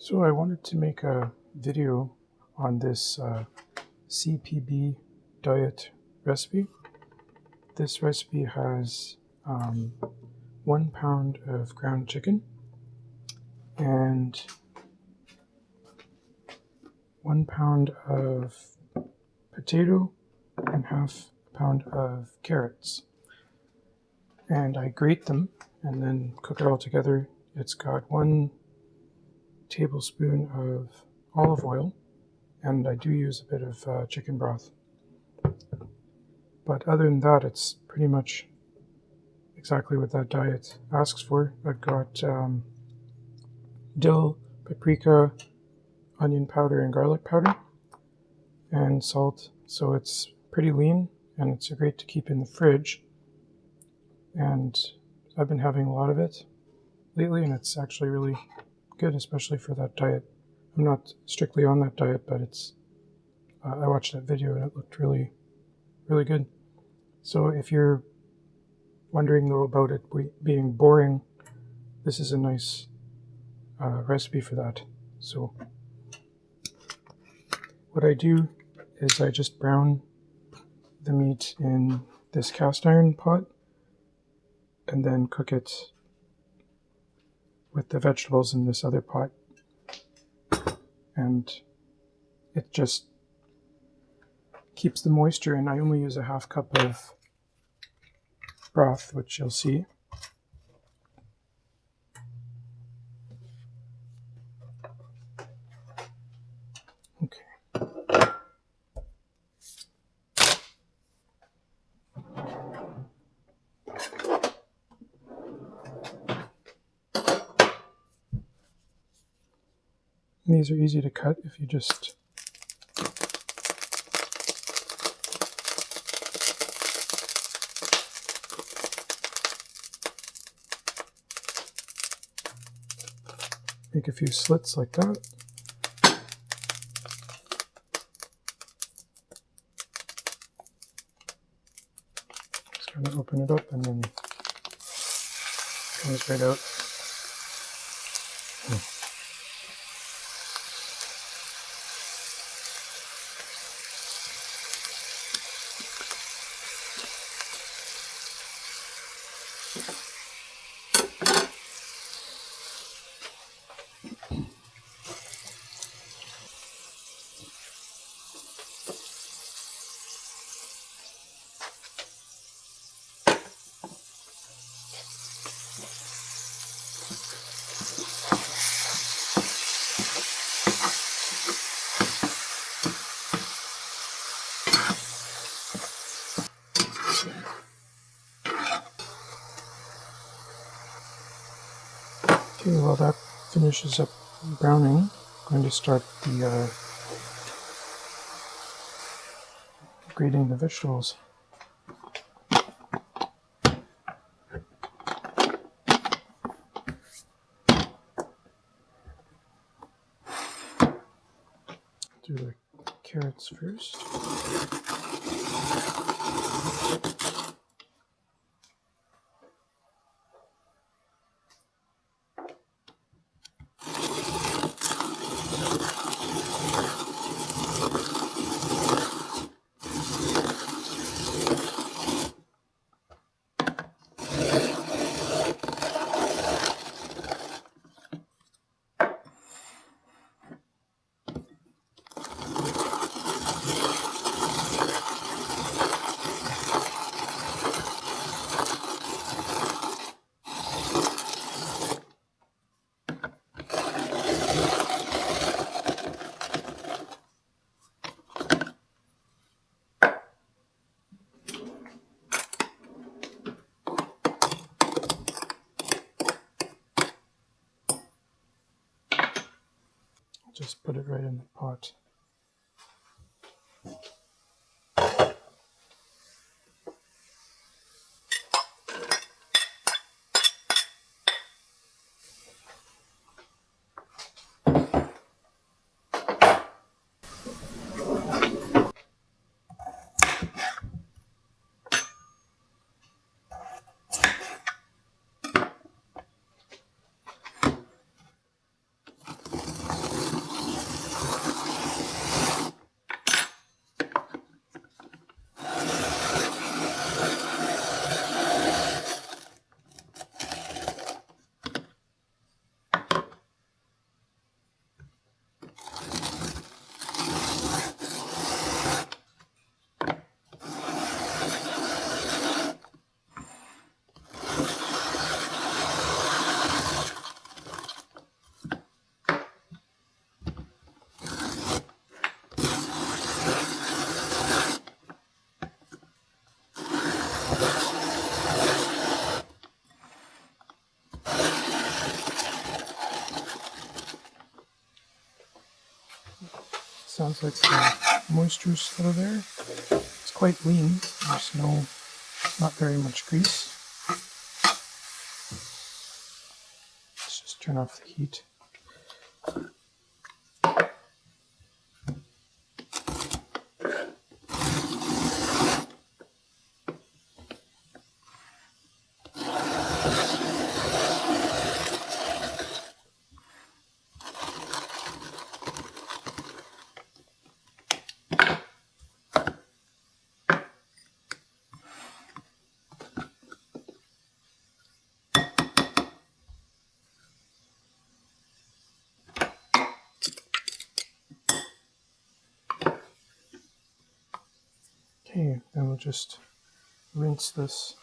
So I wanted to make a video on this CPB diet recipe. This recipe has 1 pound of ground chicken and 1 pound of potato and half a pound of carrots. And I grate them and then cook it all together. It's got 1 tablespoon of olive oil, and I do use a bit of chicken broth. But other than that, it's pretty much exactly what that diet asks for. I've got dill, paprika, onion powder, and garlic powder, and salt. So it's pretty lean, and it's great to keep in the fridge. And I've been having a lot of it lately, and it's actually really good, especially for that diet. I'm not strictly on that diet, but it's I watched that video and it looked really, really good. So if you're wondering though about it being boring, this is a nice recipe for that. So what I do is I just brown the meat in this cast iron pot and then cook it with the vegetables in this other pot. And it just keeps the moisture in. I only use a half cup of broth, which you'll see. Okay. And these are easy to cut if you just make a few slits like that. Just kind of open it up and then it comes right out. Okay, while that finishes up browning, I'm going to start the grating the vegetables. Do the carrots first. Just put it right in the pot. Sounds like the moisture's still there. It's quite lean. There's not very much grease. Let's just turn off the heat. Okay, then we'll just rinse this.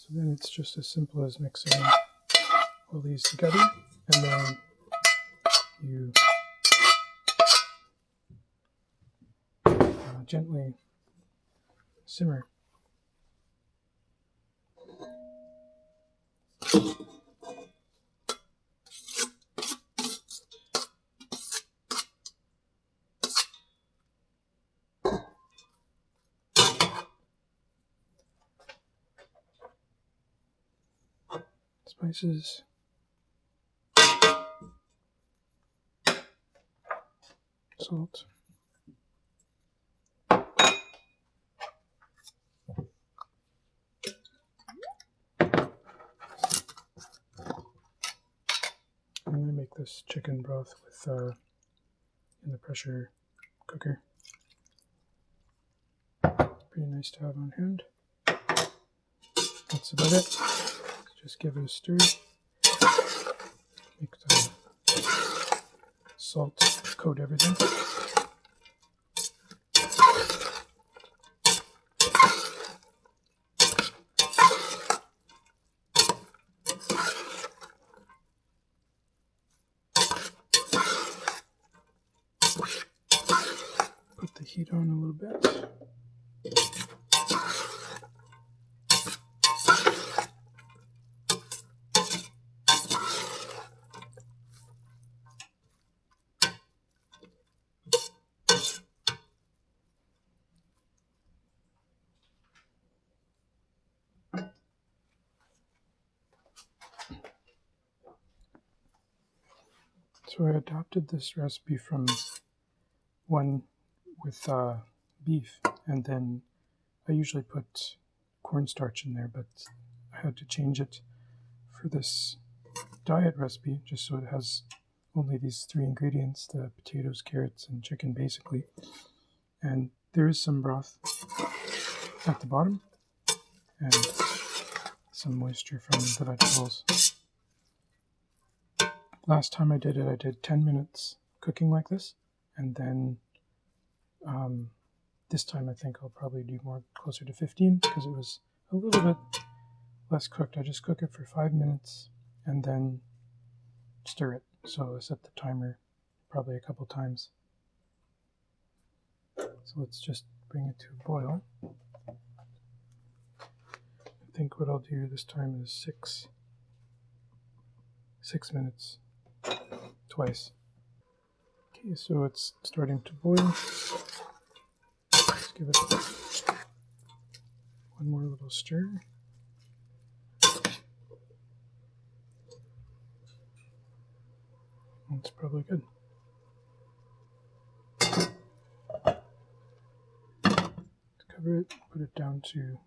So then it's just as simple as mixing all these together, and then you gently simmer. Spices. Salt. I'm going to make this chicken broth with in the pressure cooker. Pretty nice to have on hand. That's about it. Just give it a stir. Make the salt coat everything. Put the heat on a little bit. So I adopted this recipe from one with beef, and then I usually put cornstarch in there, but I had to change it for this diet recipe just so it has only these three ingredients: the potatoes, carrots, and chicken basically. And there is some broth at the bottom and some moisture from the vegetables. Last time I did it, I did 10 minutes cooking like this, and then this time I think I'll probably do more closer to 15 because it was a little bit less cooked. I just cook it for 5 minutes and then stir it. So I set the timer probably a couple times. So let's just bring it to a boil. I think what I'll do this time is 6 minutes twice. Okay, so it's starting to boil. Let's give it one more little stir. That's probably good. Cover it, put it down to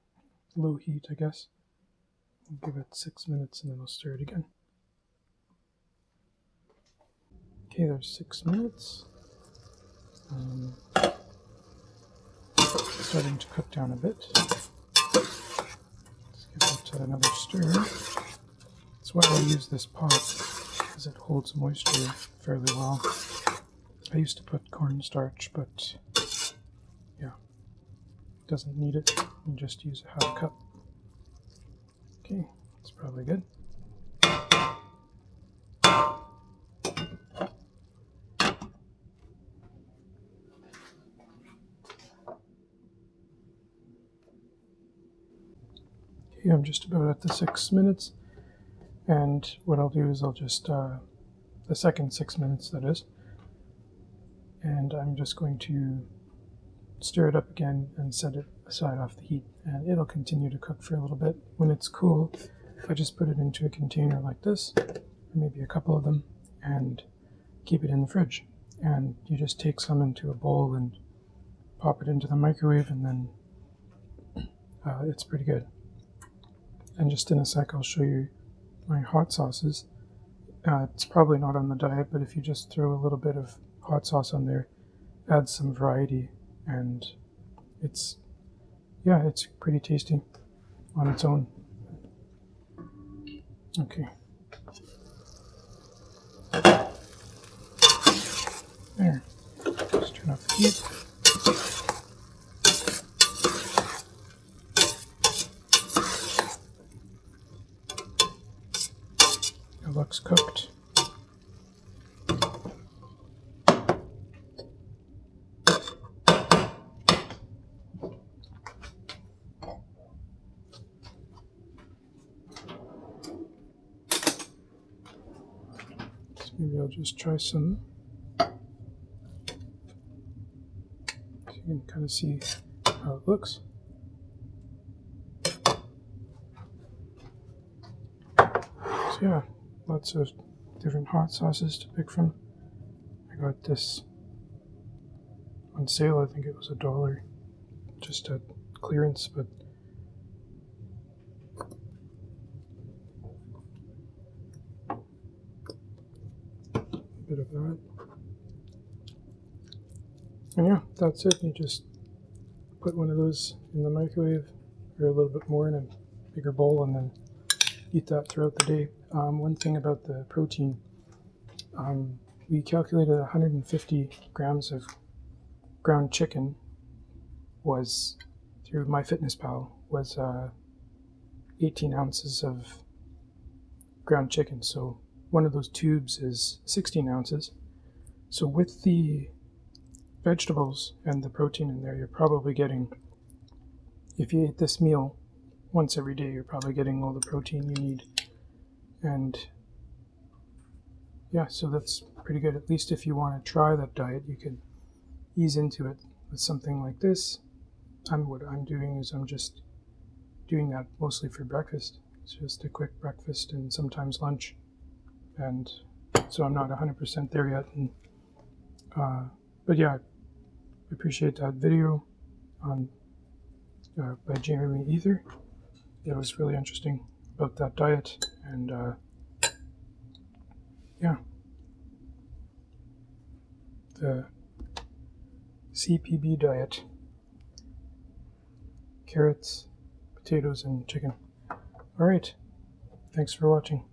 low heat, I guess. Give it 6 minutes and then I'll stir it again. Okay, there's 6 minutes. Starting to cook down a bit. Let's give it another stir. That's why I use this pot, because it holds moisture fairly well. I used to put cornstarch, but yeah, it doesn't need it. You just use a half cup. Okay, that's probably good. Okay, I'm just about at the 6 minutes, and what I'll do is I'll just, the second 6 minutes that is, and I'm just going to stir it up again and set it aside off the heat, and it'll continue to cook for a little bit. When it's cool, I just put it into a container like this, or maybe a couple of them, and keep it in the fridge. And you just take some into a bowl and pop it into the microwave, and then it's pretty good. And just in a sec I'll show you my hot sauces. It's probably not on the diet, but if you just throw a little bit of hot sauce on there, add some variety, and it's pretty tasty on its own. Okay. There. Just turn off the heat. It looks cooked. So maybe I'll just try some. So you can kind of see how it looks. So yeah, lots of different hot sauces to pick from. I got this on sale, I think it was $1, just at clearance, but a bit of that. And yeah, that's it. You just put one of those in the microwave, or a little bit more in a bigger bowl, and then eat that throughout the day. One thing about the protein, we calculated 150 grams of ground chicken was, through MyFitnessPal, was 18 ounces of ground chicken. So one of those tubes is 16 ounces. So with the vegetables and the protein in there, you're probably getting, if you ate this meal once every day, you're probably getting all the protein you need. And yeah, so that's pretty good. At least if you want to try that diet, you can ease into it with something like this. What I'm doing is I'm just doing that mostly for breakfast. It's just a quick breakfast and sometimes lunch. And so I'm not 100% there yet. And, but yeah, I appreciate that video on by Jeremy Ether. It was really interesting about that diet, and yeah, the CPB diet: carrots, potatoes, and chicken. All right, thanks for watching.